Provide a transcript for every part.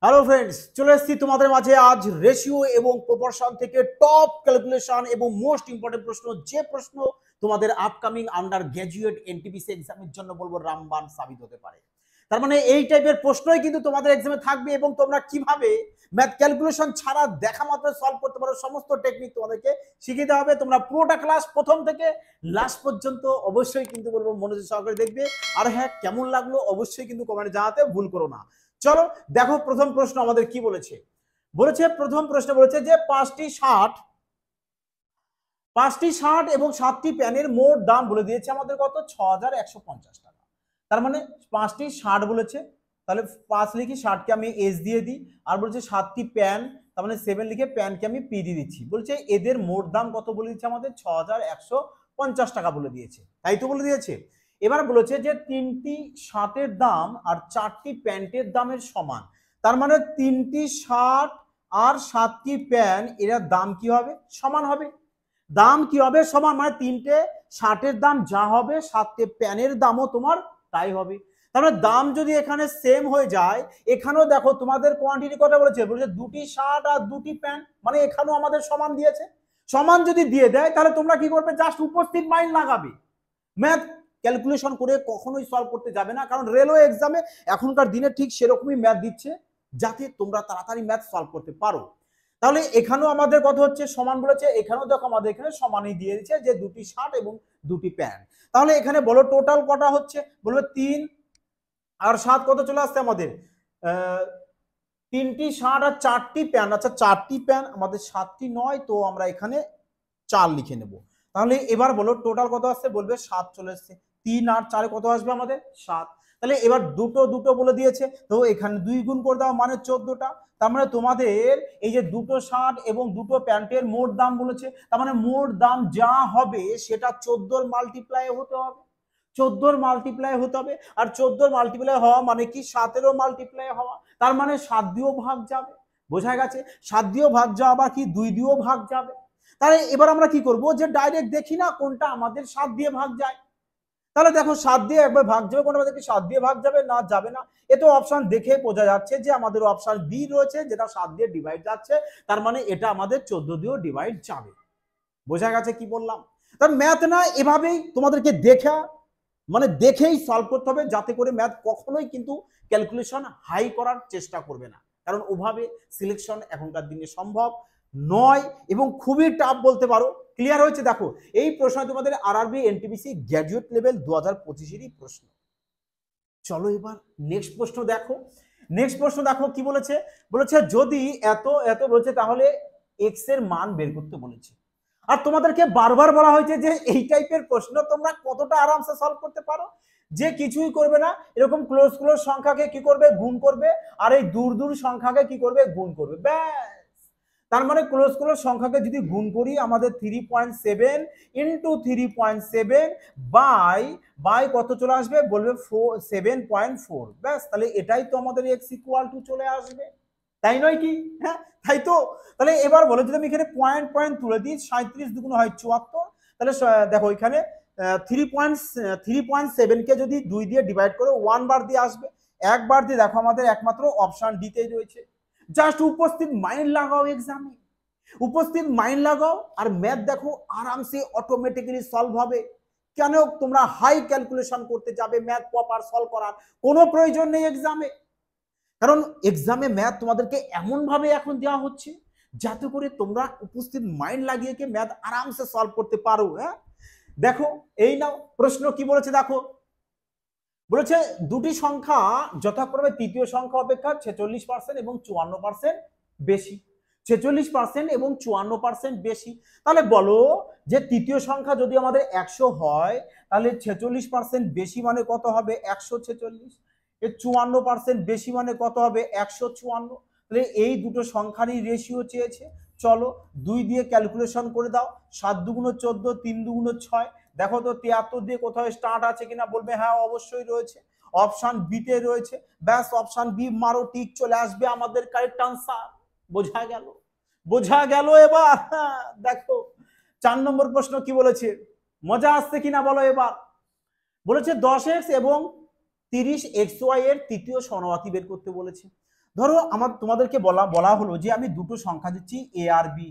Hello friends, চলে এসেছি তোমাদের মাঝে আজ রেশিও এবং প্রপোর্শন থেকে টপ ক্যালকুলেশন এবং মোস্ট ইম্পর্টেন্ট প্রশ্ন, যে প্রশ্ন তোমাদের আপকামিং আন্ডার গ্র্যাজুয়েট এনটিপিসি এক্সামের জন্য বলবো রামবান সাবিত হতে পারে। তার মানে এই টাইপের প্রশ্নই কিন্তু তোমাদের এক্সামে থাকবে এবং তোমরা কিভাবে ম্যাথ ক্যালকুলেশন ছাড়া দেখা মাত্র সলভ করতে পারো সমস্ত টেকনিক তোমাদেরকে শিখিয়ে দেওয়া হবে। তোমরা পুরোটা ক্লাস প্রথম থেকে লাস্ট পর্যন্ত অবশ্যই কিন্তু বলবো মনোযোগ সহকারে দেখবে। আর হ্যাঁ, কেমন লাগলো অবশ্যই কিন্তু কমেন্টে জানাতে ভুল করো না। চলো দেখো, প্রথম প্রশ্ন আমাদের কি বলেছে। প্রথম প্রশ্ন বলেছে যে পাঁচটি শার্ট এবং 7টি প্যান্টের মোট দাম বলে দিয়েছে আমাদের কত, 6150 টাকা। তার মানে 5টি শার্ট বলেছে, তাহলে 5 লিখি, শার্টকে আমি এস দিয়ে দিই। আর বলছে 7টি প্যান্ট, তার মানে 7 লিখে প্যান্টকে আমি পি দিয়ে দিচ্ছি। বলছে এদের মোট দাম কত বলে দিচ্ছে আমাদের, 6150 টাকা বলে দিয়েছে, তাই তো বলে দিয়েছে। এবার বলেছে যে 3টি শার্টের দাম আর 4টি প্যান্টের দামের সমান। তার মানে 3টি শার্ট আর 7টি প্যান্ট এর দাম কি হবে, সমান হবে। দাম কি হবে, সমান, মানে 3টে শার্টের দাম যা হবে 7টে প্যান্টের দামও তোমার তাই হবে। তাহলে দাম যদি এখানে সেম হয়ে যায়, এখানেও দেখো তোমাদের কোয়ান্টিটি কথা বলেছে, বলেছে 2টি শার্ট আর 2টি প্যান্ট, মানে এখানেও আমাদের সমান দিয়েছে। সমান যদি দিয়ে দেয় তাহলে তোমরা কি করবে, জাস্ট উপস্থিত মাইন্ড লাগাবে। ম্যাথ ক্যালকুলেশন করে কখনোই সলভ করতে যাবে না, কারণ রেলওয়ে এক্সামে এখনকার দিনে ঠিক সেরকমই ম্যাথ দিচ্ছে যাতে তোমরা তাড়াতাড়ি ম্যাথ সলভ করতে পারো। তাহলে এখানেও আমাদের কত হচ্ছে, সমান বলেছে, এখানেও দেখো আমাদের এখানে সমানই দিয়ে দিচ্ছে যে 2টি শার্ট এবং 2টি প্যান্ট। তাহলে এখানে বলো টোটাল কটা হচ্ছে, বলবে 3 আর 7 কত চলে আসছে আমাদের, 3টি শার্ট আর 4টি প্যান্ট। আচ্ছা 4টি প্যান্ট আমাদের 7টি নয়, তো আমরা এখানে 4 লিখে নেব। তাহলে এবার বলো টোটাল কত আসছে, বলবে 7 চলে এসছে। 3 আর 4 কত আসবে আমাদের, 7। তাহলে এবার দুটো দুটো বলে দিয়েছে, তো এখানে 2 গুণ করে দাও, মানে 14টা। তার মানে তোমাদের এই যে দুটো শার্ট এবং দুটো প্যান্টের মোট দাম বলেছে, তার মানে মোট দাম যা হবে সেটা 14 মাল্টিপ্লাই হতে হবে। 14 মাল্টিপ্লাই হতে হবে, আর 14 মাল্টিপ্লাই হওয়া মানে কি 7-এরও মাল্টিপ্লাই হওয়া, তার মানে 7 দিয়েও ভাগ যাবে। বোঝা গেছে, 7 দিয়েও ভাগ যাওয়া বা কি 2 দিয়েও ভাগ যাবে। তাহলে এবার আমরা কি করব, যে ডাইরেক্ট দেখি না কোনটা আমাদের 7 দিয়ে ভাগ যায়। তাহলে দেখো 7 দিয়ে একবার ভাগ যাবে, কোনটা আমাদের 7 দিয়ে ভাগ যাবে না, যাবে না। এ তো অপশন দেখে বোঝা যাচ্ছে যে আমাদের অপশন বি রয়েছে, যেটা 7 দিয়ে ডিভাইড যাচ্ছে, তার মানে এটা আমাদের 14 দিয়েও ডিভাইড যাবে। বোঝা গেছে কি বললাম। তার ম্যাথ না এভাবেই তোমাদেরকে দেখেই সলভ করতে হবে, যাতে করে ম্যাথ কখনোই কিন্তু ক্যালকুলেশন হাই করার চেষ্টা করবে না, কারণ ওভাবে সিলেকশন এখনকার দিনে সম্ভব নয় এবং খুবই টাফ বলতে পারো। ক্লিয়ার হয়েছে? দেখো এই প্রশ্ন তোমাদের আরআরবি এনটিপিসি গ্র্যাজুয়েট লেভেল 2025-এরই প্রশ্ন। চলো এবার নেক্সট প্রশ্ন দেখো কি বলেছে। বলেছে যদি এত এত বলেছে, তাহলে এক্স এর মান বের করতে বলেছে। আর তোমাদেরকে বারবার বলা হয়েছে যে এই টাইপের প্রশ্ন তোমরা কতটা আরামসে সলভ করতে পারো, যে কিছুই করবে না, এরকম ক্লোজ ক্লোজ সংখ্যাকে কি করবে, গুণ করবে, আর এই দূর দূর সংখ্যাকে কি করবে, গুণ করবে, ব্যাস। তার মানে ক্লোজ ক্লোজ সংখ্যাকে যদি গুণ করি, আমাদের 3.7 ইন্টু 3.7 বাই কত চলে আসবে, বলবে 7.4, ব্যাস। তাহলে এটাই তো আমাদের এক্স ইকুয়াল টু চলে আসবে, তাই নয় কি? হ্যাঁ, তাই তো। তাহলে এবার বলো, যদি আমি এখানে পয়েন্ট পয়েন্ট তুলে দিই, 37 দুগুণ হয় 74, তাহলে দেখো এখানে 3.7 কে যদি 2 দিয়ে ডিভাইড করে 1 বার দিয়ে আসবে, একবার দিয়ে দেখো আমাদের একমাত্র অপশন ডিতেই রয়েছে। জাস্ট উপস্থিত মাইন্ড লাগাও, এক্সামে উপস্থিত মাইন্ড লাগাও, আর ম্যাথ দেখো আরামসে অটোমেটিক্যালি সলভ হবে। কেন তোমরা হাই ক্যালকুলেশন করতে যাবে, ম্যাথ প্রপার সলভ করার কোনো প্রয়োজন নেই এক্সামে, কারণ এক্সামে ম্যাথ তোমাদেরকে এমন ভাবে এখন দেওয়া হচ্ছে যাতে করে তোমরা উপস্থিত মাইন্ড লাগিয়ে ম্যাথ আরামসে সলভ করতে পারো। হ্যাঁ, দেখো এই নাও প্রশ্ন কি বলেছে, দেখো বলেছে দুটি সংখ্যা যথাক্রমে তৃতীয় সংখ্যা অপেক্ষা 46% এবং 54% বেশি। 46% এবং 54% বেশি। তাহলে বলো যে তৃতীয় সংখ্যা যদি আমাদের 100 হয়, তাহলে 46% বেশি মানে কত হবে, 146। এর 54% বেশি মানে কত হবে, 154। তাহলে এই দুটো সংখ্যারই রেশিও চেয়েছে। চলো 2 দিয়ে ক্যালকুলেশন করে দাও, 7 দুগুণ 14, 3 দুগুণ 6। দেখো তো 73 দিয়ে কোথাও স্টার্ট আছে কিনা, বলবে হ্যাঁ অবশ্যই রয়েছে, অপশন বি তে রয়েছে, ব্যাস অপশন বি মারো, টিক, চলে আসবে আমাদের কারেক্ট আনসার। বোঝা গেল এবার। দেখো 4 নম্বর প্রশ্ন কি বলেছে, মজা আসছে কিনা বলো এবার। বলেছে 10x এবং 30xy এর তৃতীয় সমানুপাতি বের করতে বলেছে। ধরো তোমাদেরকে বলা হলো যে আমি দুটো সংখ্যা দিচ্ছি এ আর বি,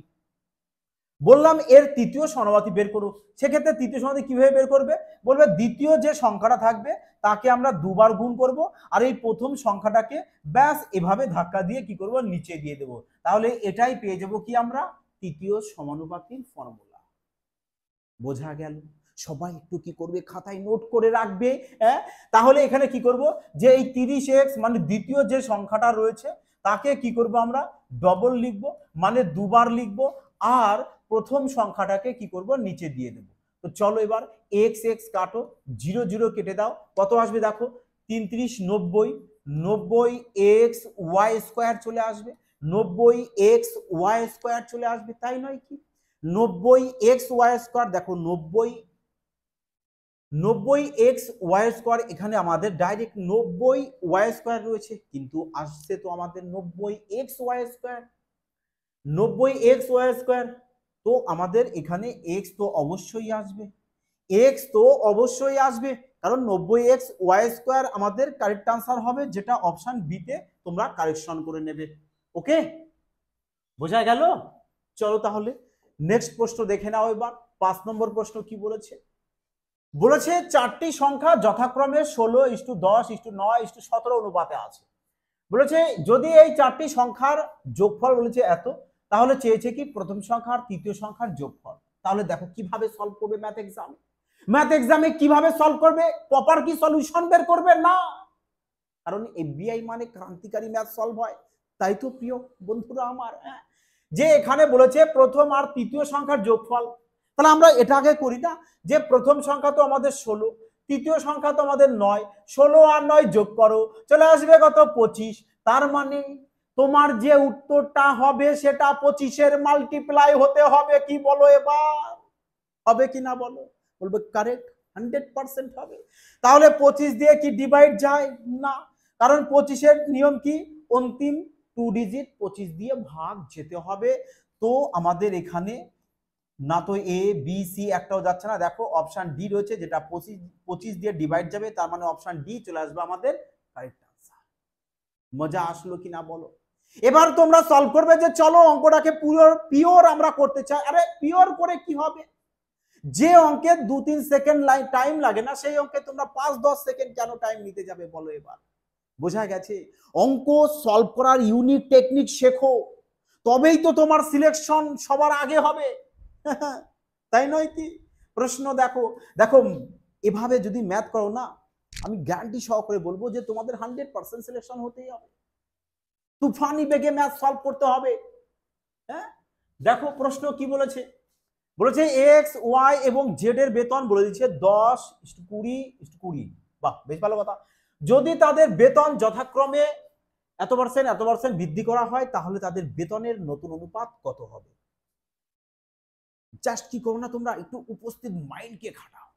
বললাম এর তৃতীয় সমানুপাতি বের করো। সেক্ষেত্রে তৃতীয় সমানুপাতি কিভাবে বের করবে? বলবে দ্বিতীয় যে সংখ্যাটা থাকবে তাকে আমরা দুবার গুণ করব, আর এই প্রথম সংখ্যাটাকে ব্যাস এভাবে ধাক্কা দিয়ে কি করব, নিচে দিয়ে দেব। তাহলে এটাই পেয়ে যাব কি আমরা, তৃতীয় সমানুপাতির ফর্মুলা। বোঝা গেল? সবাই একটু কি করবে, খাতায় নোট করে রাখবে। হ্যাঁ, তাহলে এখানে কি করব, যে এই 30x মানে দ্বিতীয় যে সংখ্যাটা রয়েছে তাকে কি করব, আমরা ডবল লিখব, মানে দুবার লিখব, আর প্রথম সংখ্যাটাকে কি করব, নিচে দিয়ে দেব। তো চলো এবার এক্স এক্স কাটো, 0 0 কেটে দাও, কত আসবে দেখো, 33 90, 90 এক্স ওয়াই স্কোয়ার চলে আসবে, 90 এক্স ওয়াই স্কোয়ার চলে আসবে, তাই নয় কি? 90 এক্স ওয়াই স্কোয়ার, দেখো 90 এক্স ওয়াই স্কোয়ার, এখানে আমাদের ডাইরেক্ট 90 ওয়াই স্কোয়ার রয়েছে, কিন্তু আসছে তো আমাদের 90 X Y square, 90 X Y square. তো আমাদের এখানে এক্স তো অবশ্যই আসবে, এক্স তো অবশ্যই আসবে, কারণ 90 এক্স ওয়াই স্কোয়ার আমাদের কারেক্ট আনসার হবে, যেটা অপশন বি তে তোমরা কারেকশন করে নেবে। ওকে, বোঝা গেল? চলো তাহলে নেক্সট প্রশ্ন দেখে নাও এবার। 5 নম্বর প্রশ্ন কি বলেছে? বলেছে চারটি সংখ্যা যথাক্রমে 16:10:9:17 অনুপাতে আছে। বলেছে যদি এই চারটি সংখ্যার যোগফল বলেছে এত, তাহলে চেয়েছে কি প্রথম সংখ্যা আর তৃতীয় সংখ্যার যোগফল। তাহলে দেখো কিভাবে সলভ করবে ম্যাথ এক্সামে। ম্যাথ এক্সামে কিভাবে সলভ করবে? প্রপার কি সলিউশন বের করবে না, কারণ এফবিআই মানে ক্রান্তিকারী ম্যাথ সলভ হয়। তাই তো প্রিয় বন্ধুরা আমার, যে এখানে বলেছে প্রথম আর তৃতীয় সংখ্যার যোগফল, তাহলে আমরা এটাকে করি না, যে প্রথম সংখ্যা তো আমাদের 16, তৃতীয় সংখ্যা তো আমাদের 9, 16 আর 9 যোগ করো, চলে আসবে কত, 25। তার মানে তোমার যে উত্তরটা হবে সেটা 25-এর মাল্টিপ্লাই হতে হবে, কি বলো এবার? হবে কি না বলো? বলবে কারেক্ট, 100% হবে। তাহলে 25 দিয়ে কি ডিভাইড যায় না, কারণ 25-এর নিয়ম কি, অন্তিম 2 ডিজিট 25 দিয়ে ভাগ যেতে হবে। তো আমাদের এখানে না তো এ বি সি একটাও যাচ্ছে না, দেখো অপশন ডি রয়েছে, যেটা 25 দিয়ে ডিভাইড যাবে, তার মানে অপশন ডি চলে আসবে আমাদের কারেক্ট আনসার। মজা আসলো কি না বলো? এবার তোমরা সলভ করবে যে চলো অঙ্কটাকে পুরো পিওর আমরা করতে চাই। আরে পিওর করে কি হবে? যে অঙ্কে 2-3 সেকেন্ড টাইম লাগে না, সেই অঙ্কে তোমরা 5-10 সেকেন্ড কেন টাইম নিতে যাবে বলো এবার? বোঝা গেছে? অঙ্ক সলভ করার ইউনিক টেকনিক শেখো, তবেই তো তোমার সিলেকশন সবার আগে হবে। তাই নয় কি? প্রশ্ন দেখো দেখো, এভাবে যদি ম্যাথ করো না, আমি গ্যারান্টি সহকারে বলবো যে তোমাদের 100% সিলেকশন হতেই হবে। তুফানি বেগে ম্যাথ সলভ করতে হবে। হ্যাঁ, দেখো প্রশ্ন কি বলেছে, বলেছে এক্স ওয়াই এবং জেড এর বেতন বলে দিচ্ছে 10:20:20। বাহ, বেশ ভালো কথা। যদি তাদের বেতন যথাক্রমে এত% বৃদ্ধি করা হয়, তাহলে তাদের বেতনের নতুন অনুপাত কত হবে? জাস্ট কি করো না, তোমরা একটু উপস্থিত মাইন্ডকে খাটাও,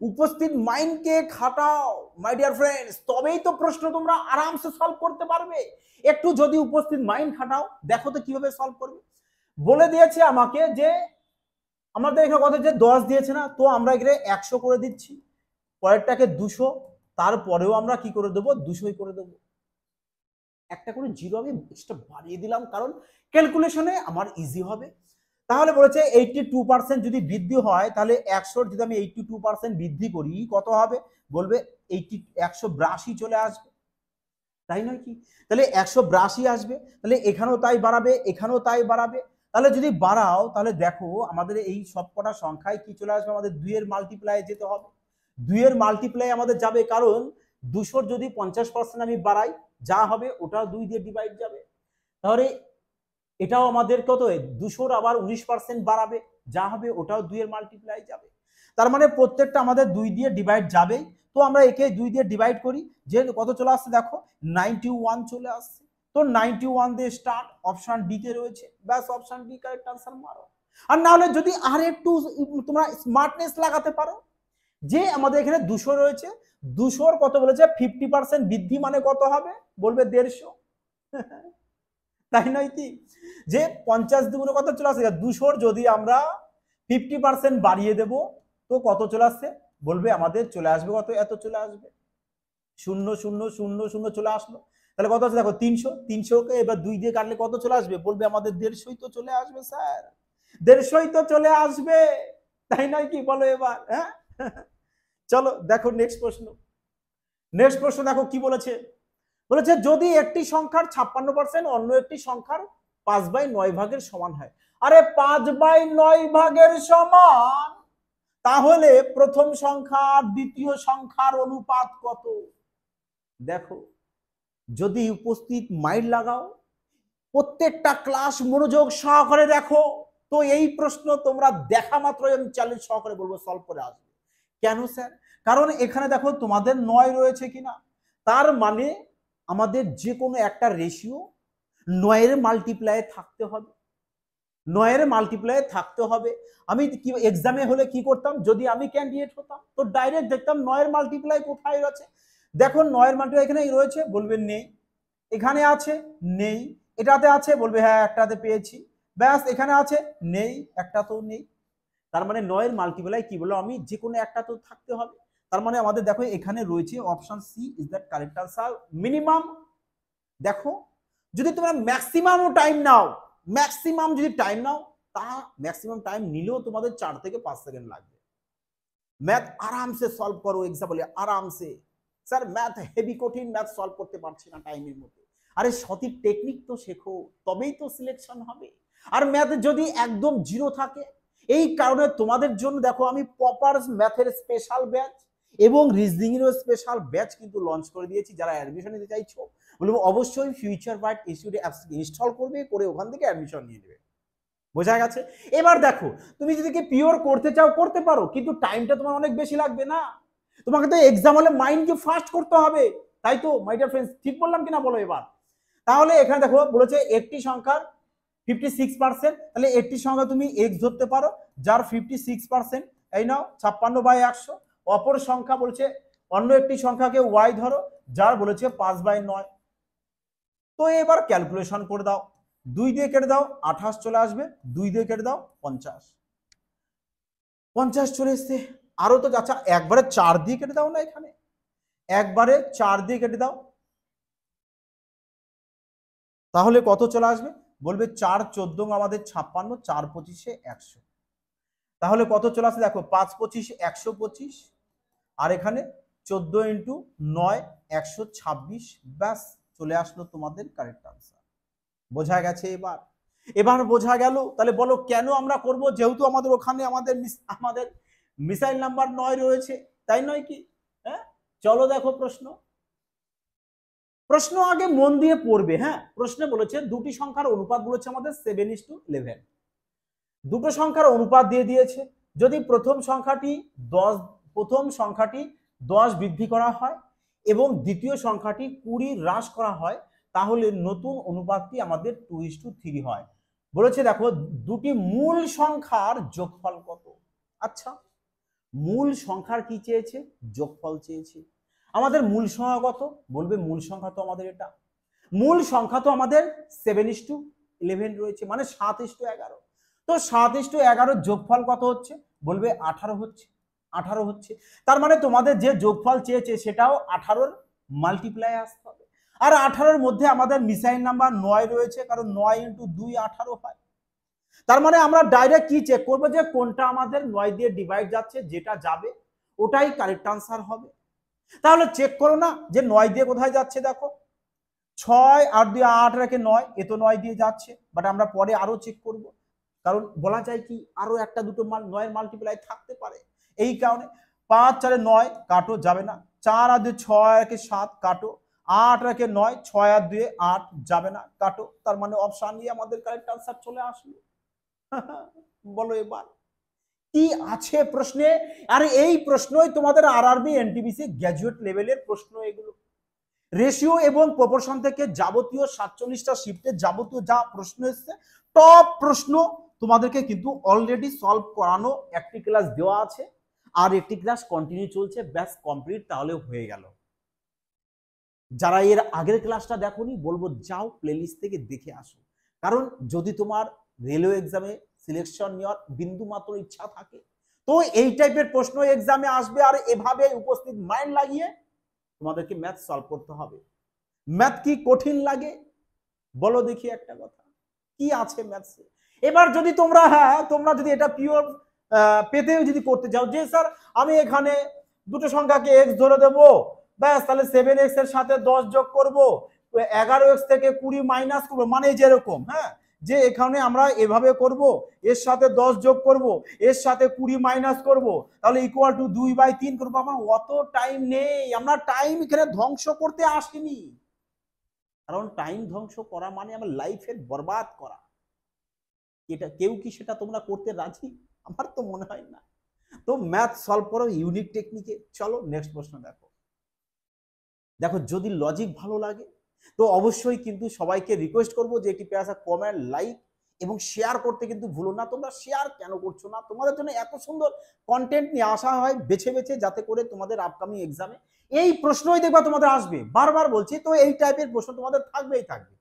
উপস্থিত মাইন্ডকে খাটাও মাই ডিয়ার ফ্রেন্ডস, তবেই তো প্রশ্ন তোমরা আরামসে সলভ করতে পারবে। একটু যদি উপস্থিত মাইন্ড খাটাও, দেখো তো কিভাবে সলভ করবে। বলে দিয়েছে আমাকে যে আমাদের এখানে কথা যে 10 দিয়েছে না, তো আমরা এখানে 100 করে দিচ্ছি, পরেরটাকে 200, তারপরেও আমরা কি করে দেবো, 200 করে দেবো। একটা করে জিরো আমি এক্সট্রা বাড়িয়ে দিলাম, কারণ ক্যালকুলেশনে আমার ইজি হবে। তাহলে বলেছে 82% যদি বৃদ্ধি হয়, তাহলে 100 যদি আমি 82% বৃদ্ধি করি কত হবে? বলবে 182 চলে আসবে, তাই নয় কি? তাহলে 182 আসবে, তাহলে এখানেও তাই বাড়াবে, এখানেও তাই বাড়াবে। তাহলে যদি বাড়াও, তাহলে দেখো আমাদের এই সবকটা সংখ্যায় কি চলে আসবে, আমাদের 2 এর মাল্টিপ্লাই যেতে হবে। 2 এর মাল্টিপ্লাই আমাদের যাবে, কারণ 200 যদি 50% আমি বাড়াই, যা হবে ওটা 2 দিয়ে ডিভাইড যাবে। তাহলে এটাও আমাদের কত, 200 আবার 19% বাড়াবে, যা হবে ওটাও 2 এর মাল্টিপ্লাই যাবে। তার মানে প্রত্যেকটা আমাদের 2 দিয়ে ডিভাইড যাবে। তো আমরা একে 2 দিয়ে ডিভাইড করি, যে কত চলে আসছে দেখো 91 চলে আসছে। তো 91 দিয়ে স্টার্ট, অপশন ডি তে রয়েছে, ব্যাস অপশন ডি কারেক্ট আনসার মারো। আর না হলে যদি আর একটু তোমরা স্মার্টনেস লাগাতে পারো, যে আমাদের এখানে 200 রয়েছে, 200 কত বলেছে 50% বৃদ্ধি মানে কত হবে? বলবে 150। তাই নয় কি? যে 50 দ্বিগুণে কত চলে আসছে, 200 যদি আমরা 50% বাড়িয়ে দেব, তো কত চলে আসছে? বলবে আমাদের চলে আসবে কত, এত চলে আসবে, 0 0 0 0 চলে আসলো। তাহলে কত আছে দেখো 300, 300কে এবার 2 দিয়ে কাটলে কত চলে আসবে? বলবে আমাদের 150 তো চলে আসবে স্যার, 150 তো চলে আসবে, তাই নয় কি? বলো এবার। হ্যাঁ, চলো দেখো নেক্সট প্রশ্ন। নেক্সট প্রশ্ন দেখো কি বলেছে। বলেছে যদি একটি সংখ্যার 56% অন্য একটি সংখ্যার 5/9 ভাগের সমান হয়। আরে 5/9 ভাগের সমান, তাহলে প্রথম সংখ্যা আর দ্বিতীয় সংখ্যার অনুপাত কত? দেখো, যদি উপস্থিত মাইন্ড লাগাও, প্রত্যেকটা ক্লাস মনোযোগ সহকারে দেখো, তো এই প্রশ্ন তোমরা দেখা মাত্র আমি চ্যালেঞ্জ সহকারে বলবো সলভ করে আসবে। কেন স্যার? কারণ এখানে দেখো তোমাদের 9 রয়েছে কিনা, তার মানে আমাদের যে কোনো একটা রেশিও 9 এর মাল্টিপ্লায়ে থাকতে হবে, 9 এর মাল্টিপ্লায়ে থাকতে হবে। আমি কি এক্সামে হলে কি করতাম, যদি আমি ক্যান্ডিডেট হতাম তো ডাইরেক্ট দেখতাম 9 এর মাল্টিপ্লাই কোথায় আছে। দেখো 9 এর মাল্টিপ্লাই এখানে রয়েছে, বলবে নেই। এখানে আছে, নেই। এটাতে আছে, বলবে হ্যাঁ একটাতে পেয়েছি। ব্যাস, এখানে আছে, নেই, একটা তো নেই। তার মানে 9 এর মাল্টিপ্লাই কি বলো, আমি যে কোনো একটা তো থাকতে হবে। তার মানে আমাদের দেখো এখানে রয়েছে option C is that correct answer. Minimum দেখো, যদি তোমরা ম্যাক্সিমাম টাইম নাও, ম্যাক্সিমাম যদি টাইম নাও, তা ম্যাক্সিমাম টাইম নিলেও তোমাদের 4 থেকে 5 সেকেন্ড লাগবে। ম্যাথ আরামসে সলভ করো, এক্সাম্পলে আরামসে। স্যার ম্যাথ হেভি কঠিন, ম্যাথ সলভ করতে পারছি না টাইমের মধ্যে। আরে সঠিক টেকনিক তো শেখো, তবেই তো সিলেকশন হবে। আর ম্যাথ যদি একদম জিরো থাকে, এই কারণে তোমাদের জন্য দেখো আমি প্রপার ম্যাথের স্পেশাল ব্যাচ এবং রিজনিং এর স্পেশাল ব্যাচ কিন্তু লঞ্চ করে দিয়েছি। যারা অ্যাডমিশন নিতে চাইছো, বলবো অবশ্যই future bite institute apps install করবে, করে ওখান থেকে অ্যাডমিশন নিয়ে নেবে। বোঝা গেছে? এবার দেখো, তুমি যদি কি পিওর করতে চাও করতে পারো, কিন্তু টাইমটা তোমার অনেক বেশি লাগবে না? তোমাকে তো এক্সাম হলে মাইন্ডকে ফাস্ট করতে হবে, তাই তো মাই ডিয়ার ফ্রেন্ডস? ঠিক বললাম কিনা বলো এবার? তাহলে এখানে দেখো বলেছে একটি সংখ্যার 56%, তাহলে একটি সংখ্যা তুমি এক্স ধরতে পারো যার 56%, এই নাও 56/100। অপর সংখ্যা বলছে অন্য একটি সংখ্যাকে ওয়াই ধরো যার বলেছে 5/9। তো এবার ক্যালকুলেশন করে দাও, 2 দিয়ে কেটে দাও 28 চলে আসবে, 2 দিয়ে কেটে দাও 50, 50 চলে এসছে। আরো তো আচ্ছা, একবারে 4 দিয়ে কেটে দাও না, এখানে একবারে 4 দিয়ে কেটে দাও, তাহলে কত চলে আসবে? বলবে 4 14 আমাদের 56, 4 25 100। তাহলে কত চলে আসে দেখো, 5 25 125, আর এখানে 14 ইন্টু 9 126। ব্যাস, চলে আসলো তোমাদের কারেক্ট আনসার। বোঝা গেছে এবার? এবার বোঝা গেল? তাহলে বলো কেন আমরা করব, যেহেতু আমাদের ওখানে আমাদের মিসাইল নাম্বার 9 রয়েছে, তাই নয় কি? হ্যাঁ, চলো দেখো প্রশ্ন। প্রশ্ন আগে মন দিয়ে পড়বে। হ্যাঁ, প্রশ্নে বলেছে দুটি সংখ্যার অনুপাত বলেছে আমাদের 7:11। দুটো সংখ্যার অনুপাত দিয়ে দিয়েছে। যদি প্রথম সংখ্যাটি 10 বৃদ্ধি করা হয় এবং দ্বিতীয় সংখ্যাটি 20 হ্রাস করা হয়, তাহলে নতুন অনুপাতটি আমাদের 2:3 হয়। বলেছে দেখো দুটি মূল সংখ্যার যোগফল কত। আচ্ছা, মূল সংখ্যার কি চেয়েছে? যোগফল চেয়েছে। আমাদের মূল সংখ্যা কত? বলবে মূল সংখ্যা তো আমাদের এটা, মূল সংখ্যা তো আমাদের 7:11 রয়েছে, মানে 7:11। তো 7:11 যোগফল কত হচ্ছে? বলবে 18 হচ্ছে, 18 হচ্ছে। তার মানে তোমাদের যে যোগফল চেয়েছে সেটাও 18-র মাল্টিপ্লাই আসতে হবে। আর 18-র মধ্যে আমাদের মিসাইল নাম্বার 9 রয়েছে, কারণ 9 ইন্টু 2 18 হয়। তার মানে আমরা ডাইরেক্ট কি চেক করবো, যে কোনটা আমাদের 9 দিয়ে ডিভাইড যাচ্ছে, যেটা যাবে ওটাই কারেক্ট আনসার হবে। তাহলে চেক করো না যে 9 দিয়ে কোথায় যাচ্ছে। দেখো 6 আর 2 8 রেখে 9, এ তো 9 দিয়ে যাচ্ছে, বাট আমরা পরে আরো চেক করব, কারণ বলা যায় কি আরো একটা দুটো 9 এর মাল্টিপ্লাই থাকতে পারে। এই কারণে 5 4 9 কাটো, যাবে না। 4 আর 2 6 রেখে 7 কাটো, 8 রেখে 9, 6 আর 2 8 যাবে না, কাটো। তার মানে অপশন ই আমাদের কারেক্ট আনসার চলে আসলো। বলো এবার কি আছে প্রশ্নে? আর এই প্রশ্নই তোমাদের আরআরবি এনটিপিসি গ্র্যাজুয়েট লেভেলের প্রশ্ন। এগুলো রেশিও এবং প্রপোর্শন থেকে যাবতীয় 47টা শিফটের যাবতীয় যা প্রশ্ন এসছে, টপ প্রশ্ন তোমাদেরকে কিন্তু অলরেডি সলভ করানো একটি ক্লাস দেওয়া আছে, আর একটি ক্লাস কন্টিনিউ চলছে। ব্যাস কমপ্লিট, তাহলে হয়ে গেল। যারা এর আগের ক্লাসটা দেখোনি, বলবো যাও প্লেলিস্ট থেকে দেখে আসো। কারণ যদি তোমার রেলওয়ে এক্সামে সিলেকশন নেওয়ার বিন্দু মাত্র ইচ্ছা থাকে, তো এই টাইপের প্রশ্ন এক্সামে আসবে, আর এভাবে উপস্থিত মাইন্ড লাগিয়ে তোমাদেরকে ম্যাথ সলভ করতে হবে। ম্যাথ কি কঠিন লাগে? বলো দেখি একটা কথা, কি আছে ম্যাথসে? এবার যদি তোমরা তোমরা যদি এটা পিওর পেতেও যদি করতে যাও যে স্যার আমি এখানে দুটো সংখ্যাকে এক্স ধরে দেবো, ব্যাস তাহলে 7x এর সাথে 10 যোগ করব, 11x থেকে 20 মাইনাস করবো, মানে যেরকম যে এখানে আমরা এভাবে করব, এর সাথে 10 যোগ করব, এর সাথে 20 মাইনাস করব, তাহলে ইকুয়াল টু 2/3 করবো। আমার অত টাইম নেই, আমরা টাইম এখানে ধ্বংস করতে আসিনি, কারণ টাইম ধ্বংস করা মানে আমার লাইফের বরবাদ করা। এটা কেউ কি সেটা তোমরা করতে রাজি? আমার তো মনে হয় না। তো ম্যাথ সলভ করো ইউনিক টেকনিকে। চলো নেক্সট প্রশ্ন দেখো। দেখো যদি লজিক ভালো লাগে তো অবশ্যই কিন্তু সবাইকে রিকোয়েস্ট করবো যে এটি পেয়ে আসা কমেন্ট, লাইক এবং শেয়ার করতে কিন্তু ভুলো না। তোমরা শেয়ার কেন করছো না? তোমাদের জন্য এত সুন্দর কন্টেন্ট নিয়ে আসা হয় বেছে বেছে, যাতে করে তোমাদের আপকামিং এক্সামে এই প্রশ্নই দেখবা তোমাদের আসবে। বারবার বলছি, তো এই টাইপের প্রশ্ন তোমাদের থাকবেই থাকবে।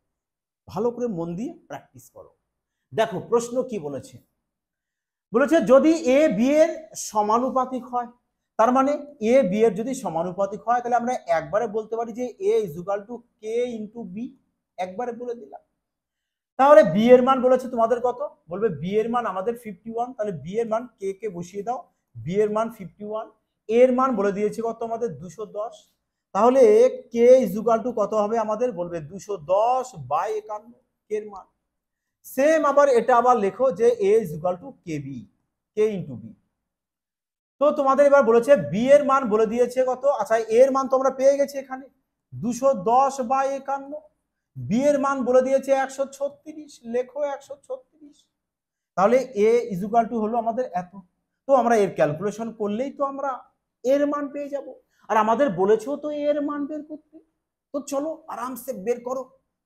ভালো করে মন দিয়ে প্র্যাকটিস করো। দেখো প্রশ্ন কি বলেছে, বলেছে যদি এ বি এর সমানুপাতিক হয়, তার মানে এ বি এর যদি সমানুপাতিক হয় তাহলে আমরা একবারে বলতে পারি যে A is equal to K into B, একবারে বলে দিলাম। তাহলে বি এর মান বলেছে তোমাদের কত, বলবে বি এর মান আমাদের 51, তাহলে বি এর মান কে কে বসিয়ে দাও, বি এর মান 51, এর মান বলে দিয়েছে কত আমাদের 210, তাহলে কে ইজ ইকুয়াল টু কত হবে আমাদের, বলবে 210/51 এর মান। সেম আবার এটা আবার লেখো যে A is equal to K B, K into B. তো তোমাদের এবার বলেছে বি এর মান বলে দিয়েছে কত, আচ্ছা এর মান তো আমরা পেয়ে গেছি এখানে 210/51, বি এর মান বলে দিয়েছে 136, লেখো 136, তাহলে এ ইজ ইকুয়াল টু হলো আমাদের এত। তো আমরা এর ক্যালকুলেশন করলেই তো আমরা এর মান পেয়ে যাব, আর আমাদের বলেছেও তো এর মান বের করতে। তো চলো আরামসে বের করো,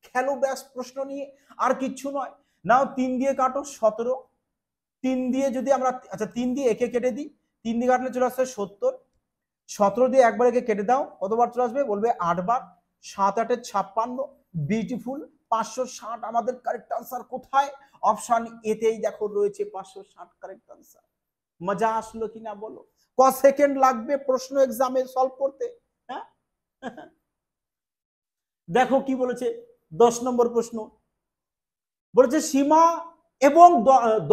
খেলো ব্যাস প্রশ্ন নিয়ে, আর কিচ্ছু নয়। নাও 3 দিয়ে কাটো 17, 3 দিয়ে যদি আমরা, আচ্ছা 3 দিয়ে একে কেটে দিই, 3 দিয়ে কাটলে চলে আসছে 70, 17 দিয়ে একবার একে কেটে দাও, কতবার চলে আসবে, বলবে 8 বার, 7 8 56, বিউটিফুল 560 আমাদের কারেক্ট আনসার। কোথায়? অপশন এতেই দেখো রয়েছে 560 কারেক্ট আনসার। মজা আসলো কিনা বলো? ক সেকেন্ড লাগবে প্রশ্ন এক্সামে সলভ করতে? হ্যাঁ দেখো কি বলেছে 10 নম্বর প্রশ্ন, বলেছে সীমা এবং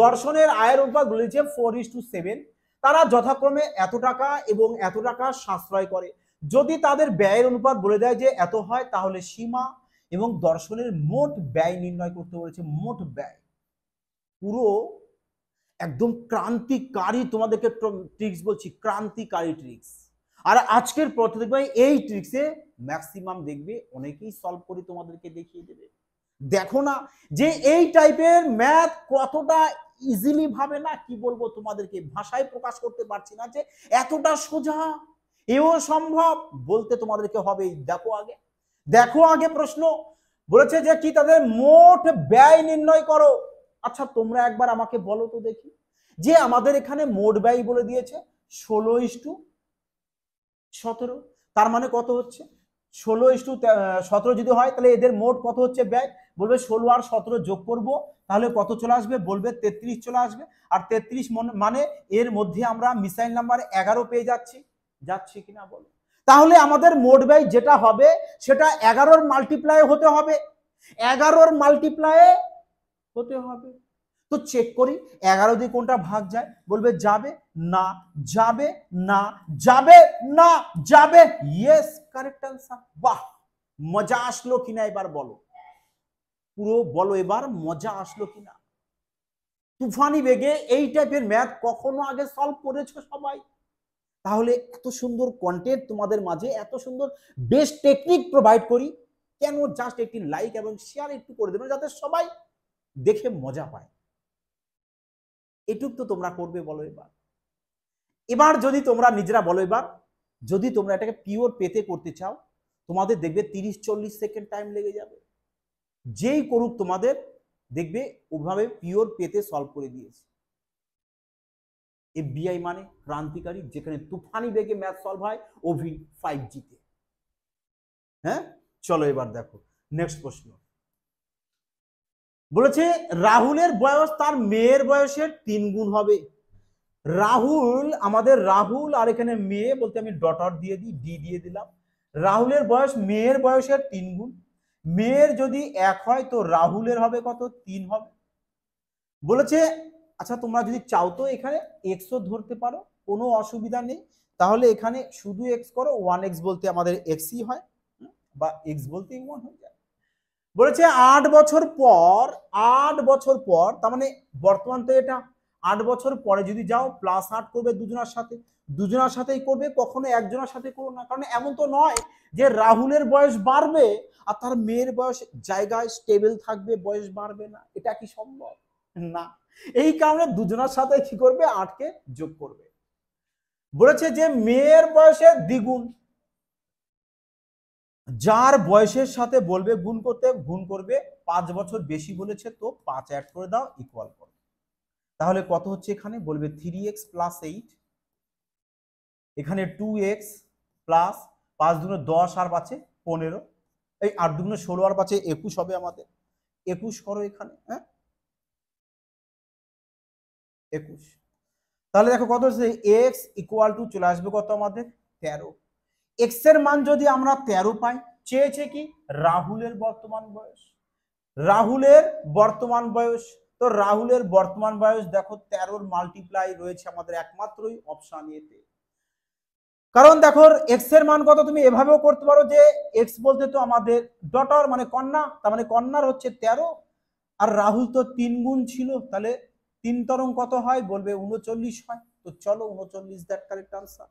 দর্শনের আয়ের অনুপাত বলেছে 4:7, তারা যথাক্রমে এত টাকা এবং এত টাকা সাশ্রয় করে। যদি তাদের ব্যয়ের অনুপাত বলে দেয় যে এত হয়, তাহলে সীমা এবং দর্শনের মোট ব্যয় নির্ণয় করতে বলেছে। মোট ব্যয় পুরো একদম ক্রান্তিকারী, তোমাদেরকে ট্রিক্স বলছি, ক্রান্তিকারী ট্রিক্স। আর আজকের পথে দেখবে এই ট্রিক্সে ম্যাক্সিমাম দেখবে অনেকেই সলভ করে তোমাদেরকে দেখিয়ে দেবে। দেখো না যে এই টাইপের ম্যাথ কতটা ইজিলি ভাবে না, কি বলবো তোমাদেরকে, ভাষায় প্রকাশ করতে পারছি না যে এতটা সোজা, এও সম্ভব বলতে তোমাদেরকে হবে। দেখো আগে প্রশ্ন বলেছে যে কি তাদের মোট ব্যয় নির্ণয় করো। আচ্ছা তোমরা একবার আমাকে বলো তো দেখি, যে আমাদের এখানে মোট ব্যয় বলে দিয়েছে 16:17, তার মানে কত হচ্ছে 16:17 যদি হয় তাহলে এদের মোট কত হচ্ছে ব্যয়, বলবে 16 আর 17 যোগ করব, তাহলে কত চলে আসবে, বলবে 33 চলে আসবে। আর 33 মানে এর মধ্যে আমরা মিসাইল নাম্বার 11 পেয়ে যাচ্ছি কিনা বলো? তাহলে আমাদের মোট ব্যয় যেটা হবে সেটা 11-র মাল্টিপ্লাই হতে হবে, 11-র মাল্টিপ্লাই হতে হবে। তো চেক করি 11 দিয়ে কোনটা ভাগ যায়, বলবে যাবে না, যাবে না, যাবে না, যাবে, ইয়েস কারেক্ট আনসার। বাহ, মজা আসলো কিনা এবার বলো, পুরো বলো এবার মজা আসলো কিনা। তুফানি বেগে এই টাইপের ম্যাথ কখনো আগে সলভ করেছো সবাই? তাহলে এত সুন্দর কন্টেন্ট তোমাদের মাঝে, এত সুন্দর বেস্ট টেকনিক প্রোভাইড করি, কেন জাস্ট একটি লাইক এবং শেয়ার একটু করে দেবেন যাতে সবাই দেখে মজা পায়। এটুক তো তোমরা করবে বলো। এবার যদি তোমরা নিজেরা বলো, এবার যদি তোমরা এটাকে পিওর পেতে করতে চাও, তোমাদের দেখবে 30-40 সেকেন্ড টাইম লেগে যাবে। যেই করুক তোমাদের দেখবে ওভাবে পিওর পেতে সলভ করে দিয়েছে। FBI মানে ক্রান্তিকারী, যেখানে তুফানি বেগে ম্যাথ সলভ হয় ওভি 5G-তে। হ্যাঁ চলো এবার দেখো নেক্সট প্রশ্ন, বলেছে রাহুলের বয়স তার মেয়ের বয়সের 3 গুণ হবে। রাহুল, আমাদের রাহুল, আর এখানে মেয়ে বলতে আমি ডটার দিয়ে দিই, ডি দিয়ে দিলাম। রাহুলের বয়স মেয়ের বয়সের 3 গুণ। মেয়ের যদি 1 হয় তো রাহুলের হবে কত? 3 হবে। বলেছে আচ্ছা তোমরা যদি চাও তো এখানে এক্সও ধরতে পারো, কোনো অসুবিধা নেই। তাহলে এখানে শুধু এক্স করো, 1x বলতে আমাদের এক্সই হয়, বা এক্স বলতেই 1 হয়ে যায়। বলেছে 8 বছর পর, 8 বছর পর, তার মানে বর্তমান তো এটা, 8 বছর পরে যদি যাও প্লাস 8 করবে দুজনের সাথে, দুজনের সাথেই করবে, কখনো একজনের সাথে করো না। কারণ এমন তো নয় যে রাহুলের বয়স বাড়বে আর তার মেয়ের বয়স জায়গায় স্টেবল থাকবে, বয়স বাড়বে না, এটা কি সম্ভব? না। এই কারণে দুজনের সাথে কি করবে? 8 কে যোগ করবে। বলেছে যে মেয়ের বয়সের দ্বিগুণ, যার বয়সের সাথে বলবে গুণ করতে, গুণ করবে। 5 বছর বেশি বলেছে তো 5 অ্যাড করে দাও, ইকুয়াল করো। তাহলে কত হচ্ছে? এখানে বলবে 3x প্লাস 8, এখানে 2x প্লাস 5 দুগুণে 10 আর 5 15, এই 8 দুগুণে 16 আর 5 21 হবে আমাদের। 21 করো এখানে, হ্যাঁ 21। তাহলে দেখো কত হচ্ছে? x ইকুয়াল টু চলে আসবে কত আমাদের? 13। x এর মান যদি আমরা 13 পাই, চেয়েছে কি? রাহুলের বর্তমান বয়স। রাহুলের বর্তমান বয়স, তো রাহুলের বর্তমান বয়স দেখো 13 মাল্টিপ্লাই রয়েছে আমাদের একমাত্রই অপশন এতে। কারণ দেখো এক্স এর মান কত, তুমি এভাবেও করতে পারো যে এক্স বলতে তো আমাদের ডটার মানে কন্যা, তার মানে কন্যার হচ্ছে 13, আর রাহুল তো 3 গুণ ছিল, তাহলে 3 তরং কত হয়? বলবে 39 হয়। তো চলো 39 দ্যাট কারেক্ট আনসার।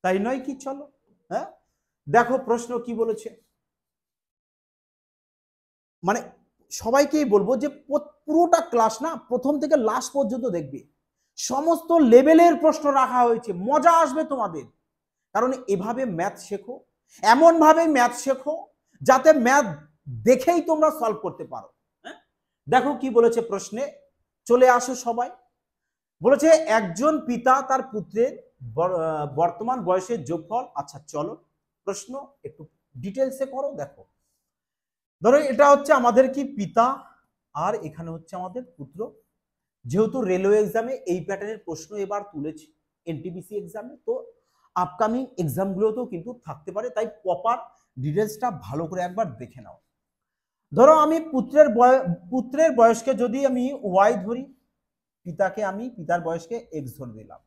তাই নয় কি? চলো, হ্যাঁ দেখো প্রশ্ন কি বলেছে। মানে সবাইকেই বলবো যে পুরোটা ক্লাস না প্রথম থেকে লাস্ট পর্যন্ত দেখবে, সমস্ত লেভেলের প্রশ্ন রাখা হয়েছে, মজা আসবে তোমাদের। কারণ এভাবে ম্যাথ শেখো, এমন ভাবে ম্যাথ শেখো যাতে ম্যাথ দেখেই তোমরা সলভ করতে পারো। হ্যাঁ দেখো কি বলেছে প্রশ্নে, চলে আসো সবাই। বলেছে একজন পিতা তার পুত্রের বর্তমান বয়সের যোগফল। আচ্ছা চলো প্রশ্ন একটু ডিটেলসে করো। দেখো ধরো এটা হচ্ছে আমাদের কি পিতা, আর এখানে হচ্ছে আমাদের পুত্র। যেহেতু রেলওয়ে এক্সামে এই প্যাটার্নের প্রশ্ন এবার তুলেছি, এনটিপিসি এক্সামে, তো আপকামিং এক্সামগুলোতেও কিন্তু থাকতে পারে, তাই প্রপার ডিটেলসটা ভালো করে একবার দেখে নাও। ধরো আমি পুত্রের বয়সকে যদি আমি ওয়াই ধরি, পিতাকে আমি পিতার বয়সকে এক্স ধরে দিলাম।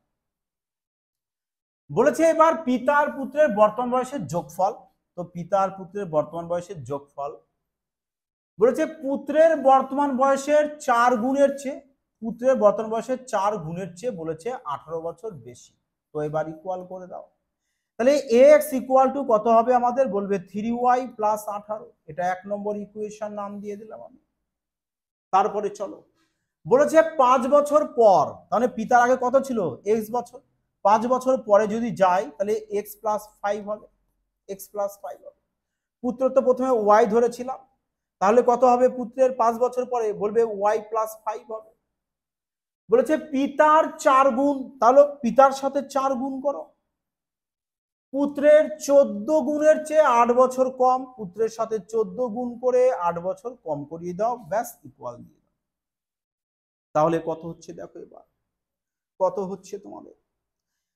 বলেছে এবার পিতার পুত্রের বর্তমান বয়সের যোগফল, তো পিতার পুত্রের বর্তমান বয়সের যোগফল। বলেছে পুত্রের বর্তমান বয়সের 4 গুণের চেয়ে, পুত্রের বর্তমান বয়সের 4 গুণের চেয়ে বলেছে 18 বছর বেশি। তো এবার ইকুয়াল করে দাও। তাহলে এক্স ইকুয়াল টু কত হবে আমাদের? বলবে 3y প্লাস 18। এটা 1 নম্বর ইকুয়েশন নাম দিয়ে দিলাম আমি। তারপরে চলো বলেছে 5 বছর পর, তাহলে পিতার আগে কত ছিল? x বছর। 5 বছর পরে যদি যাই তাহলে x প্লাস 5 হবে, x প্লাস 5 হবে। পুত্র তো প্রথমে y ধরেছিলাম, তাহলে কত হবে পুত্রের 5 বছর পরে? বলবে y প্লাস 5 হবে। বলেছে পিতার 4 গুণ, তাহলে পিতার সাথে 4 গুণ করো। পুত্রের 14 গুণের চেয়ে 8 বছর কম, পুত্রের সাথে 14 গুণ করে 8 বছর কম করিয়ে দাও, ব্যাস ইকুয়াল দিয়ে দাও। তাহলে কত হচ্ছে দেখো এবার কত হচ্ছে তোমাদের,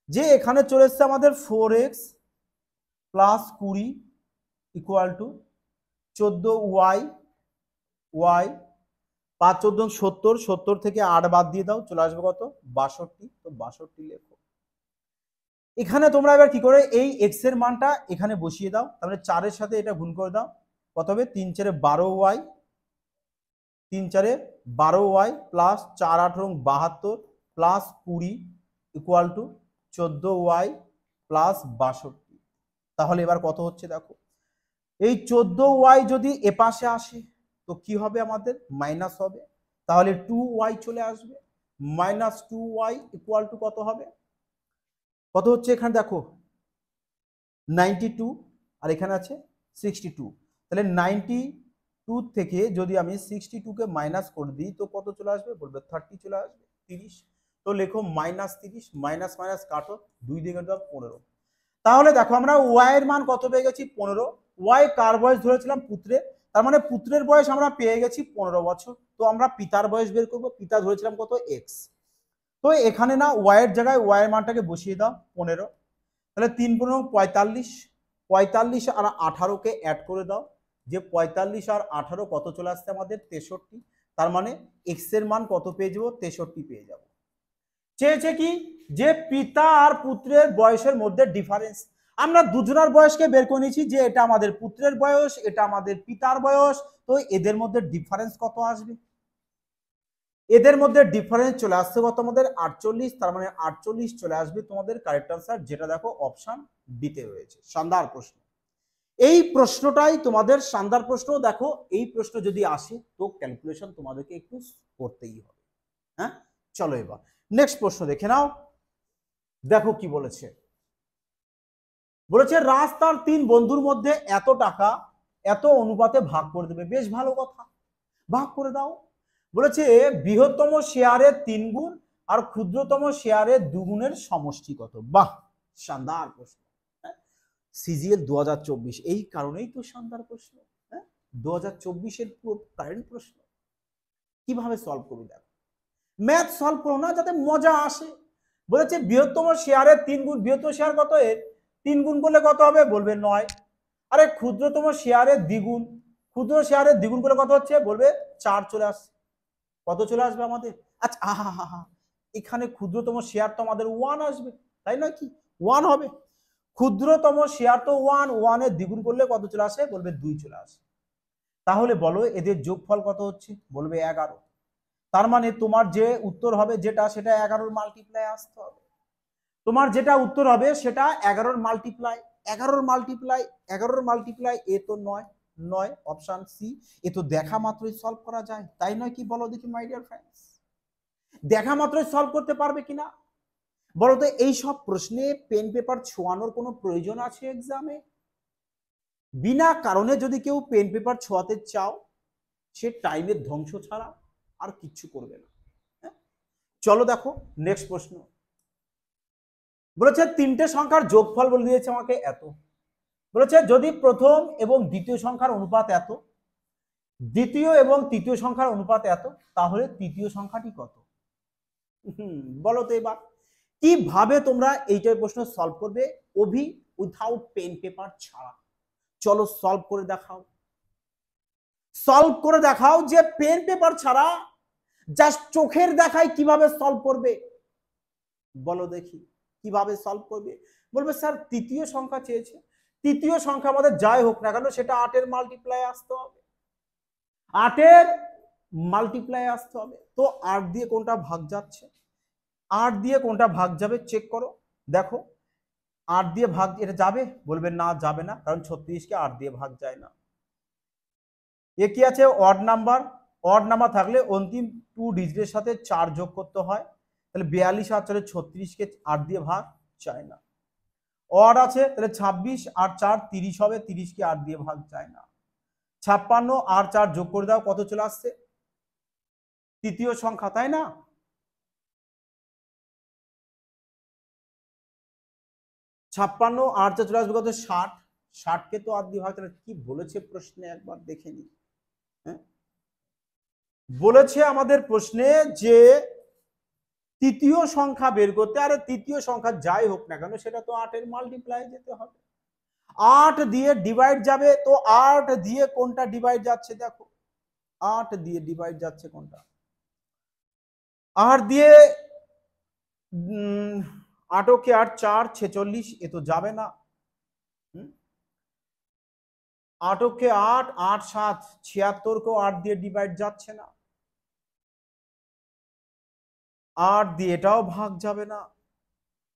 যে এখানে চলে এসছে আমাদের 4x plus 20 equal to 14y, y 5 14 70, 70 থেকে 8 বাদ দিয়ে দাও, চলে আসবে কত? 62। তো 62 লেখো। এখানে তোমরা এবার কি করে এই x এর মানটা এখানে বসিয়ে দাও, তাহলে 4 এর সাথে এটা গুণ করে দাও, কত হবে? 3 4 12y, 3 4 12y plus 4 8 72 plus 20 equal to 14y plus 62। তাহলে এবার কত হচ্ছে দেখো, এই 14y যদি এপাশে আসে তো কি হবে আমাদের? মাইনাস হবে, তাহলে 2y চলে আসবে, মাইনাস 2y ইকুয়াল টু কত হবে? কত হচ্ছে এখানে দেখো 92, আর এখানে আছে 62। তাহলে 92 থেকে যদি আমি 62 কে মাইনাস করে দিই তো কত চলে আসবে? বলবে 30 চলে আসবে, 30। তো লেখো মাইনাস 30, মাইনাস মাইনাস কাটো, 2 দিকে দাও 15। তাহলে দেখো আমরা ওয়াই এর মান কত পেয়ে গেছি? 15। ওয়াই কার বয়স ধরেছিলাম? পুত্রের, তার মানে পুত্রের বয়স আমরা পেয়ে গেছি 15 বছর। তো আমরা পিতার বয়স বের করব, পিতা ধরেছিলাম কত? এক্স। তো এখানে না ওয়াই এর জায়গায় ওয়াই এর মানটাকে বসিয়ে দাও 15। তাহলে 3×45, 45 আর 18কে অ্যাড করে দাও, যে 45 আর 18 কত চলে আসছে আমাদের 63, তার মানে এক্স এর মান কত পেয়ে যাবো 63 পেয়ে যাবো। চেয়েছে কি যে পিতা আর পুত্রের বয়সের মধ্যে ডিফারেন্স, আমরা দুজনের বয়সকে বের করে নিয়েছি, যে এটা আমাদের পুত্রের বয়স, এটা আমাদের পিতার বয়স, তো এদের মধ্যে ডিফারেন্স কত আসবে, এদের মধ্যে ডিফারেন্স চলে আসছে কত আমাদের 48, তার মানে 48 চলে আসবে তোমাদের কারেক্ট আনসার, যেটা দেখো অপশন ডিতে রয়েছে। শানদার প্রশ্ন, এই প্রশ্নটাই তোমাদের শানদার প্রশ্ন। দেখো এই প্রশ্ন যদি আসে তো ক্যালকুলেশন তোমাদেরকে একটু করতেই হবে। হ্যাঁ, চলো এবার নেক্সট প্রশ্ন দেখে নাও। দেখো কি বলেছে, বলেছে রাজ তার 3 বন্ধুর মধ্যে এত টাকা এত অনুপাতে ভাগ করে দেবে। বেশ ভালো কথা, ভাগ করে দাও। বলেছে বৃহত্তম শেয়ারের 3 গুণ আর ক্ষুদ্রতম শেয়ারের 2 গুণের সমষ্টি কত। বাহ, শানদার প্রশ্ন। সিজিএল 2024, এই কারণেই তো শানদার প্রশ্ন। 2024-এর পুরো কারেন্ট প্রশ্ন। কিভাবে সলভ করবে দেখো, ম্যাথ সলভ করো না যাতে মজা আসে। বলেছে বৃহত্তম শেয়ারের 3 গুণ, বৃহত্তম শেয়ার কত, এর 3 গুণ করলে কত হবে, বলবে 9। আরে ক্ষুদ্রতম শেয়ারের দ্বিগুণ, ক্ষুদ্র শেয়ারের দ্বিগুণ করলে কত হচ্ছে, বলবে 4 চলে আসছে। কত চলে আসবে আমাদের, আচ্ছা এখানে ক্ষুদ্রতম শেয়ার তো আমাদের 1 আসবে, তাই না কি 1 হবে। ক্ষুদ্রতম শেয়ার তো 1, 1 এর দ্বিগুণ করলে কত চলে আসে, বলবে 2 চলে আসে। তাহলে বলো এদের যোগফল কত হচ্ছে, বলবে 11। তার মানে তোমার যে উত্তর হবে যেটা, সেটা 11-র মাল্টিপ্লাই আসতে হবে। তোমার যেটা উত্তর হবে সেটা 11-র মাল্টিপ্লাই, 11-র মাল্টিপ্লাই, 11-র মাল্টিপ্লাই, এ তো 9, 9 অপশন সি। এ তো দেখা মাত্রই সলভ করা যায়, তাই নয় কি বলো দেখি মাই ডিয়ার ফ্রেন্ডস, দেখা মাত্রই সলভ করতে পারবে কিনা বলো তো। এই সব প্রশ্নে পেন পেপার ছোঁয়ানোর কোনো প্রয়োজন আছে এক্সামে? বিনা কারণে যদি কেউ পেন পেপার ছোঁয়াতে চাও, সে টাইমের ধ্বংস ছাড়া আর কিচ্ছু করবে না। চলো দেখো নেক্সট প্রশ্ন, বলেছে 3টে সংখ্যার যোগফল বলে দিয়েছে আমাকে এত। বলেছে যদি প্রথম এবং দ্বিতীয় সংখ্যার অনুপাত এত, দ্বিতীয় এবং তৃতীয় সংখ্যার অনুপাত এত, তাহলে তৃতীয় সংখ্যাটি কত। বলো তো এবার কিভাবে তোমরা এইটার প্রশ্ন সলভ করবে, অভি উইথাউট পেন পেপার ছাড়া। চলো সলভ করে দেখাও, সলভ করে দেখাও, যে পেন পেপার ছাড়া জাস্ট চোখের দেখায় কিভাবে সলভ করবে। বলো দেখি কিভাবে সলভ করবে। বলবে স্যার তৃতীয় সংখ্যা চেয়েছে, তৃতীয় সংখ্যা আমাদের যাই হোক না কেন সেটা 8-এর মাল্টিপ্লাই আসতে হবে, 8-এর মাল্টিপ্লাই আসতে হবে। তো 8 দিয়ে কোনটা ভাগ যাচ্ছে, 8 দিয়ে কোনটা ভাগ যাবে চেক করো। দেখো 8 দিয়ে ভাগ এটা যাবে, বলবে না যাবে না, কারণ 36-কে 8 দিয়ে ভাগ যায় না। এ কি আছে, অড নাম্বার, অড নাম্বার থাকলে অন্তিম 2 ডিজিটের সাথে 4 যোগ করতে হয়, তাহলে 42 আর 4 36-কে 8 দিয়ে ভাগ যায় না। অড আছে তাহলে 26 আর 4 30 হবে, 30-কে 8 দিয়ে ভাগ যায় না। 56 আর 4 যোগ করে দাও, কত চলে আসছে, তৃতীয় সংখ্যা, তাই না। 56 আর 4 চলে আসবে কত, 60, 60-কে তো 8 দিয়ে ভাগ, তাহলে কি বলেছে প্রশ্নে একবার দেখে নি। হ্যাঁ, বলেছে আমাদের প্রশ্নে যে তৃতীয় সংখ্যা বের করতে, আরে তৃতীয় সংখ্যা যাই হোক না কেন সেটা তো 8-এর মাল্টিপ্লাই যেতে হবে, 8 দিয়ে ডিভাইড যাবে, তো 8 দিয়ে কোনটা ডিভাইড যাচ্ছে দেখো, 8 দিয়ে ডিভাইড যাচ্ছে কোনটা, 8 দিয়ে 8-কে 8 4 46, এ তো যাবে না। 8-কে 8 8 7 76-কেও 8 দিয়ে ডিভাইড যাচ্ছে না, 8 দিয়ে এটাও ভাগ যাবে না।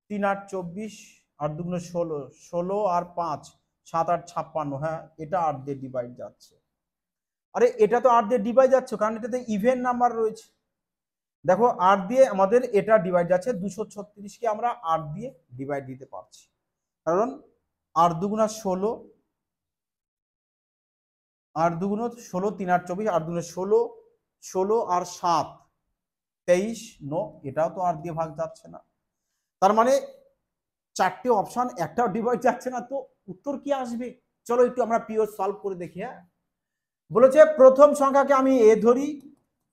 3 8 24 আর 2 16, 16 আর 5 7 8 56, হ্যাঁ এটা 8 দিয়ে ডিভাইড যাচ্ছে। আরে এটা তো 8 দিয়ে ডিভাইড যাচ্ছে কারণ এটাতে ইভেন নাম্বার রয়েছে। দেখো 8 দিয়ে আমাদের এটা ডিভাইড যাচ্ছে, 236-কে আমরা 8 দিয়ে ডিভাইড দিতে পারছি, কারণ 8 2 16, 8 2 16, 3 8 24, 8 2 16, 16 আর 7 23, নো এটাও তো 8 দিয়ে ভাগ যাচ্ছে না। তার মানে 4টে অপশন, একটাও ডিভাইড যাচ্ছে না, তো উত্তর কি আসবে। চলো একটু আমরা পিওর সলভ করে দেখি। হ্যাঁ, বলেছে প্রথম সংখ্যাকে আমি এ ধরি,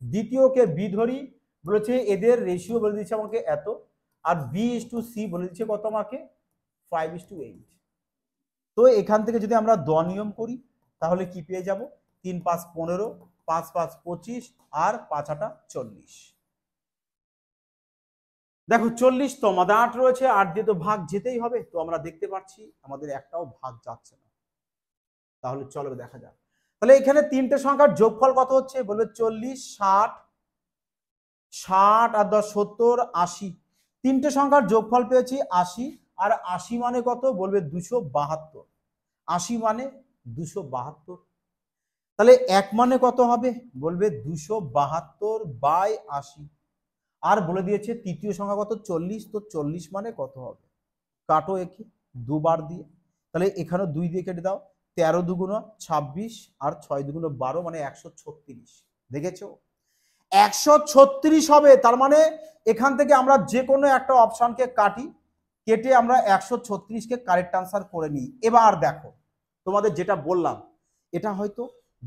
দ্বিতীয়কে বি ধরি, বলেছে এদের রেশিও বলে দিচ্ছে আমাকে এত, আর বি ইস টু সি বলে দিচ্ছে কত আমাকে 5:8। তো এখান থেকে যদি আমরা দ নিয়ম করি তাহলে কি পেয়ে যাব, 3 5 15, 5 5 25 আর 5 8 40। দেখো 40 তো আমাদের 8 রয়েছে, 8 দিয়ে তো ভাগ যেতেই হবে, তো আমরা দেখতে পাচ্ছি আমাদের একটাও ভাগ যাচ্ছে না। তাহলে চলো দেখা যাক, তাহলে এখানে তিনটে সংখ্যার যোগফল কত হচ্ছে, বলবে 40 60 60 আর 10 70 80। তিনটে সংখ্যার যোগফল পেয়েছি 80, আর 80 মানে কত, বলবে 272। 80 মানে 272। তাহলে এক মানে কত হবে, বলবে 272/80। আর বলে দিয়েছে তৃতীয় সংখ্যা কত, 40, তো 40 মানে কত হবে, কাটো একে দুবার দিয়ে, তাহলে এখানে 2 দিয়ে কেটে দাও, 13 দুগুণ 26 আর 6 দুগুণ 12 মানে 136। দেখেছো 136 হবে। তার মানে এখান থেকে আমরা যে কোনো একটা অপশনকে কাটি, কেটে আমরা 136কে কারেক্ট আনসার করে নিই। এবার দেখো তোমাদের যেটা বললাম, এটা হয়তো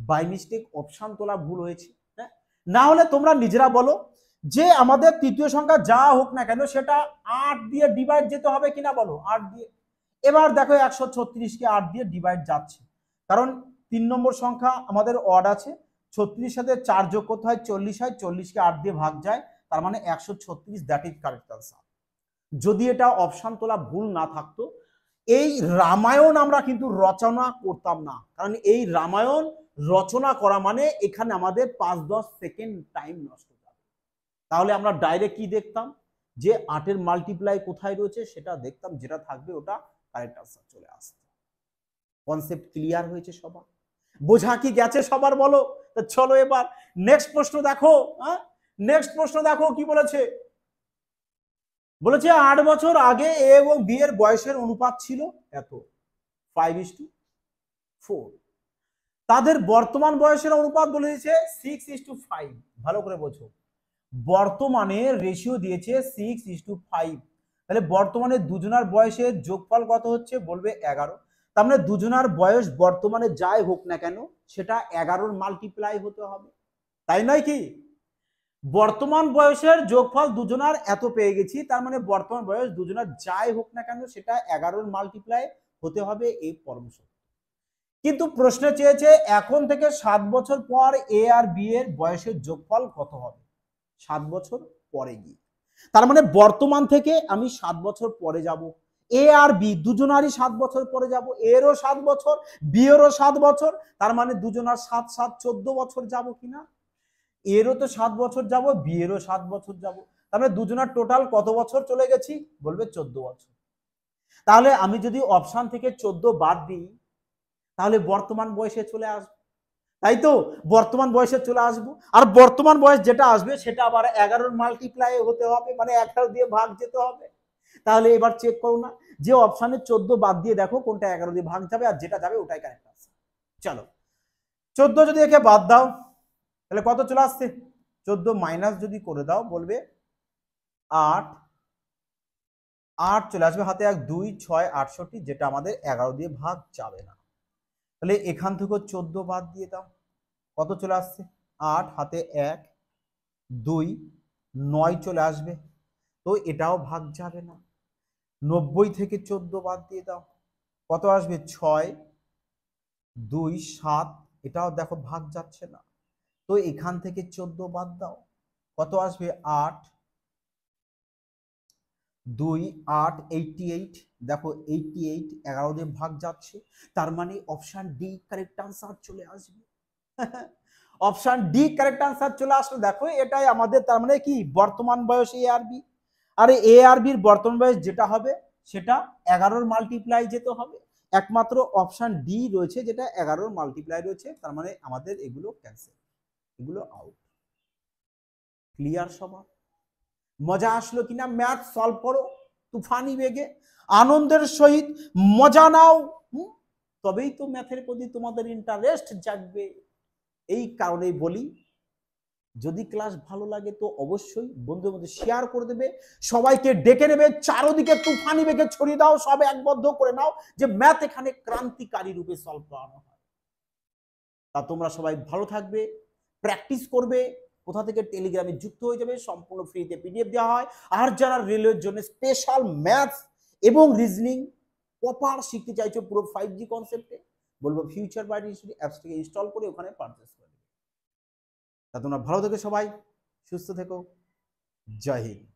বাই মিস্টেক অপশন তোলা ভুল হয়েছে, হ্যাঁ, না হলে তোমরা নিজেরা বলো যে আমাদের তৃতীয় সংখ্যা যা হোক না কেন সেটা 8 দিয়ে ডিভাইড যেতে হবে কিনা, বলো 8 দিয়ে। এবার দেখো 136কে 8 দিয়ে ডিভাইড যাচ্ছে, কারণ 3 নম্বর সংখ্যা আমাদের অড আছে, 36 সাথে 4 যোগ করতে হয় 40 হয়, 40কে 8 দিয়ে ভাগ যায়, তার মানে 136, দ্যাট ইজ কারেক্ট আনসার। যদি এটা অপশন তোলা ভুল না থাকতো, এই রামায়ণ আমরা কিন্তু রচনা করতাম না, কারণ এই রামায়ণ রচনা করা মানে এখানে আমাদের 5-10 সেকেন্ড টাইম নষ্ট হবে। তাহলে আমরা ডাইরেক্ট কি দেখতাম, যে 8-এর মাল্টিপ্লাই কোথায় রয়েছে সেটা দেখতাম, যেটা থাকবে ওটা কারেক্ট আনসার চলে আসতো। কনসেপ্ট ক্লিয়ার হয়েছে সবার, বোঝা কি গেছে সবার, বলো। চলো এবার নেক্সট প্রশ্ন দেখো। নেক্সট প্রশ্ন দেখো কি বলেছে, বলেছে 8 বছর আগে এ এবং বি এর বয়সের অনুপাত ছিল এত, 5:4। তাদের বর্তমান বয়সের অনুপাত বলে দিয়েছে 6:5। ভালো করে বোঝো, বর্তমানে রেশিও দিয়েছে 6:5। তাহলে বর্তমানে দুজনার বয়সের যোগফল কত হচ্ছে, বলবে 11। তার মানে দুজনার বয়স বর্তমানে যাই হোক না কেন সেটা 11-র মাল্টিপ্লাই হতে হবে, তাই নয় কি? বর্তমান বয়সের যোগফল দুজনার এত পেয়ে গেছি, তার মানে বর্তমান বয়স দুজনার যাই হোক না কেন সেটা 11-র মাল্টিপ্লাই হতে হবে, এই পরম সত্য। কিন্তু প্রশ্নে চেয়েছে এখন থেকে 7 বছর পর এ আর বি এর বয়সের যোগফল কত হবে, 7 বছর পরে গিয়ে। তার মানে বর্তমান থেকে আমি 7 বছর পরে যাব, এ আর বি দুজনারই 7 বছর পরে যাব, এরও 7 বছর, বি এরও 7 বছর, তার মানে দুজনার 7 7 14 বছর যাব কিনা, এরও তো 7 বছর যাব, বি এরও 7 বছর যাব, তার মানে দুজনার টোটাল কত বছর চলে গেছি, বলবে 14 বছর। তাহলে আমি যদি অপশন থেকে 14 বাদ দিই তাহলে বর্তমান বয়সে চলে আসবো, তাই তো? বর্তমান বয়সে চলে আসবো, আর বর্তমান বয়স যেটা আসবে সেটা আবার 11-র মাল্টিপ্লাই হতে হবে, মানে 11 দিয়ে ভাগ যেতে হবে। তাহলে এবার চেক করো না, যে অপশনে 14 বাদ দিয়ে দেখো কোনটা 11 দিয়ে ভাগ যাবে, আর যেটা যাবে ওটাই কারেক্ট আনসার। চলো 14 যদি একে বাদ দাও তাহলে কত চলে আসছে, 14 মাইনাস যদি করে দাও বলবে 8 8 চলে আসবে হাতে, 1 2 6 68, যেটা আমাদের 11 দিয়ে ভাগ যাবে না। তাহলে এখান থেকে 14 বাদ দিয়ে দাও, কত চলে আসছে, 8 হাতে 1 2 9 চলে আসবে, তো এটাও ভাগ যাবে না। 90 থেকে 14 বাদ দিয়ে দাও, কত আসবে, 6 2 7, এটাও দেখো ভাগ যাচ্ছে না। তো এখান থেকে 14 বাদ দাও, কত আসবে, 8 2 8 88, দেখো 88 11 দিয়ে ভাগ যাচ্ছে, তার মানে অপশন ডি কারেক্ট আনসার চলে আসবে। অপশন ডি কারেক্ট আনসার চলে আসলো। দেখো এটাই আমাদের, তার মানে কি বর্তমান বয়স এ আর বি, আর এ আর বির বর্তমান বয়স যেটা হবে সেটা 11-র মাল্টিপ্লাই যেতে হবে, একমাত্র অপশন ডি রয়েছে যেটা 11-র মাল্টিপ্লাই রয়েছে, তার মানে আমাদের এগুলো ক্যান্সেল, এগুলো আউট। ক্লিয়ার সবার? মজা আসলো কিনা, ম্যাথ সলভ করো তুফানি বেগে, আনন্দের সহিত মজা নাও, তবেই তো ম্যাথের প্রতি তোমাদের ইন্টারেস্ট জাগবে। এই কারণেই বলি, যদি ক্লাস ভালো লাগে তো অবশ্যই বন্ধুদের মধ্যে শেয়ার করে দেবে, সবাইকে ডেকে নেবে, চারদিকে তুফানি বেগে ছড়িয়ে দাও, সব একবদ্ধ করে নাও যে ম্যাথ এখানে ক্রান্তিকারী রূপে সলভ করানো হয়। তা তোমরা সবাই ভালো থাকবে, প্র্যাকটিস করবে, কোথা থেকে টেলিগ্রামে যুক্ত হয়ে যাবে, সম্পূর্ণ ফ্রিতে পিডিএফ দেওয়া হয়। আর যারা রেলওয়ের জন্য স্পেশাল ম্যাথস এবং রিজনিং প্রপার শিখতে চাইছো পুরো 5G কনসেপ্টে, বলবো ফিউচার বাইট ইনস্টিটিউট অ্যাপসটিকে ইনস্টল করে ওখানে পারচেস করে। তা তোমরা ভালো থেকো সবাই, সুস্থ থেকো, জয় হিন্দ।